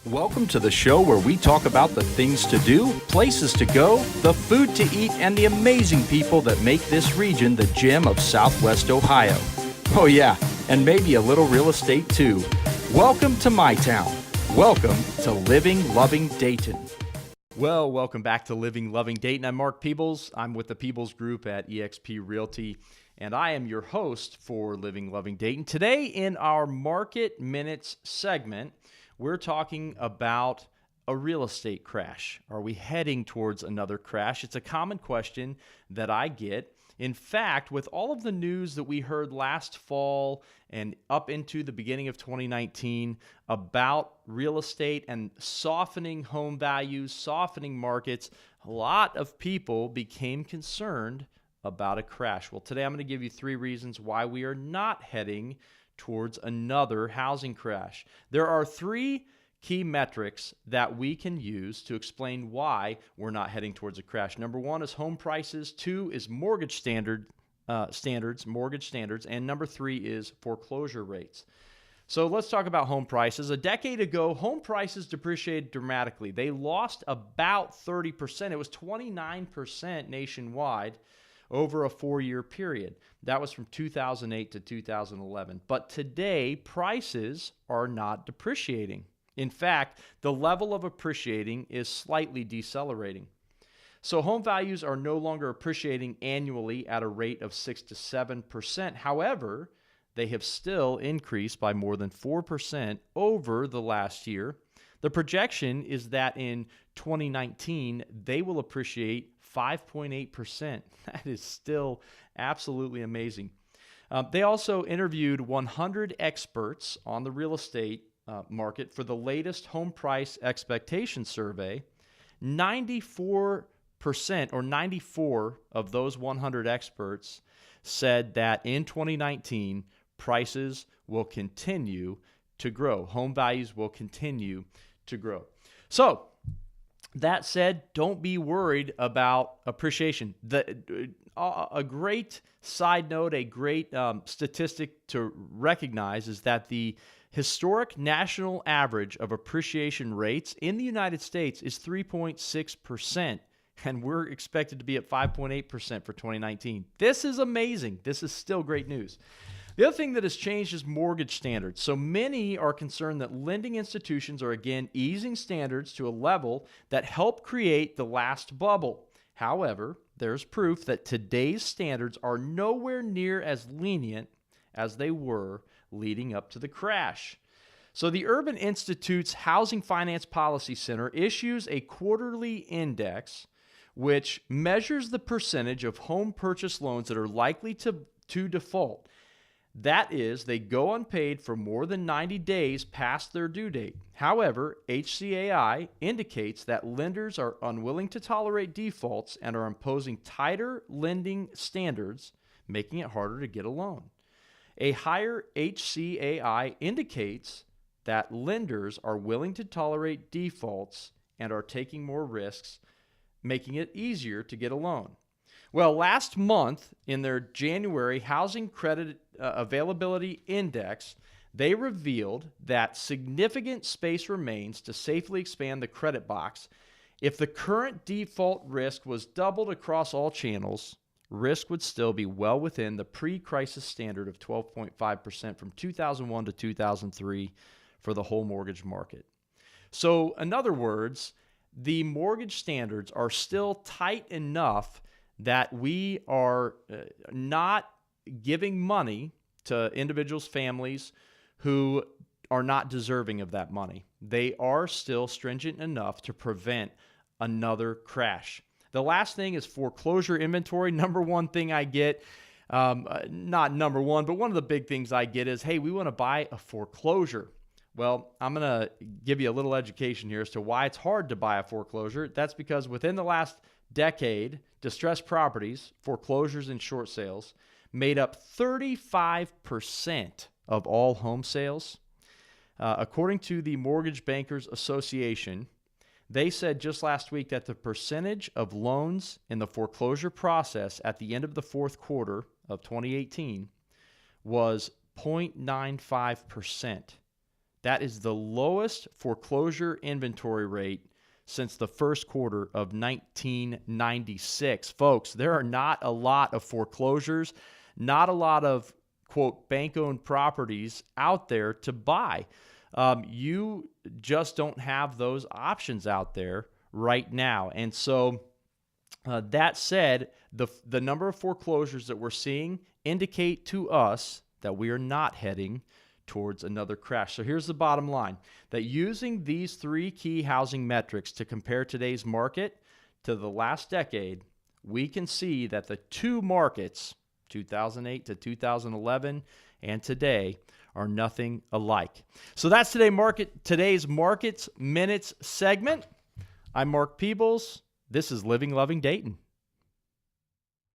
Welcome to the show where we talk about the things to do, places to go, the food to eat, and the amazing people that make this region the gem of Southwest Ohio. Oh yeah, and maybe a little real estate too. Welcome to my town. Welcome to Living Loving Dayton. Well, welcome back to Living Loving Dayton. I'm Mark Peebles. I'm with the Peebles Group at EXP Realty, and I am your host for Living Loving Dayton. Today in our Market Minutes segment, we're talking about a real estate crash. Are we heading towards another crash? It's a common question that I get. In fact, with all of the news that we heard last fall and up into the beginning of 2019 about real estate and softening home values, softening markets, a lot of people became concerned about a crash. Well, today I'm going to give you 3 reasons why we are not heading towards another housing crash. There are 3 key metrics that we can use to explain why we're not heading towards a crash. Number 1 is home prices. 2 is mortgage standards, and number 3 is foreclosure rates. So let's talk about home prices. A decade ago, home prices depreciated dramatically. They lost about 30%. It was 29% nationwide over a 4-year period. That was from 2008 to 2011. But today, prices are not depreciating. In fact, the level of appreciating is slightly decelerating. So home values are no longer appreciating annually at a rate of 6 to 7%. However, they have still increased by more than 4% over the last year. The projection is that in 2019, they will appreciate 5.8%. That is still absolutely amazing. They also interviewed 100 experts on the real estate market for the latest home price expectation survey. 94% or 94 of those 100 experts said that in 2019, prices will continue to grow. Home values will continue to grow. So, that said, don't be worried about appreciation. A great side note, a great statistic to recognize is that the historic national average of appreciation rates in the United States is 3.6%, and we're expected to be at 5.8% for 2019. This is amazing. This is still great news. The other thing that has changed is mortgage standards. So many are concerned that lending institutions are again easing standards to a level that helped create the last bubble. However, there's proof that today's standards are nowhere near as lenient as they were leading up to the crash. So the Urban Institute's Housing Finance Policy Center issues a quarterly index which measures the percentage of home purchase loans that are likely to default. That is, they go unpaid for more than 90 days past their due date. However, HCAI indicates that lenders are unwilling to tolerate defaults and are imposing tighter lending standards, making it harder to get a loan. A higher HCAI indicates that lenders are willing to tolerate defaults and are taking more risks, making it easier to get a loan. Well, last month in their January Housing Credit Availability Index, they revealed that significant space remains to safely expand the credit box. If the current default risk was doubled across all channels, risk would still be well within the pre-crisis standard of 12.5% from 2001 to 2003 for the whole mortgage market. So, in other words, the mortgage standards are still tight enough that we are not giving money to individuals, families who are not deserving of that money. They are still stringent enough to prevent another crash. The last thing is foreclosure inventory. Number one thing I get, not number one, but one of the big things I get is, hey, we want to buy a foreclosure. Well, I'm going to give you a little education here as to why it's hard to buy a foreclosure. That's because within the last decade, distressed properties, foreclosures and short sales made up 35% of all home sales. According to the Mortgage Bankers Association, they said just last week that the percentage of loans in the foreclosure process at the end of the fourth quarter of 2018 was 0.95%. That is the lowest foreclosure inventory rate since the first quarter of 1996. Folks, there are not a lot of foreclosures, not a lot of, quote, bank-owned properties out there to buy. You just don't have those options out there right now. And so that said, the number of foreclosures that we're seeing indicate to us that we are not heading towards another crash. So here's the bottom line, that using these three key housing metrics to compare today's market to the last decade, we can see that the two markets, 2008 to 2011 and today, are nothing alike. So that's today's Markets Minutes segment. I'm Mark Peebles. This is Living Loving Dayton.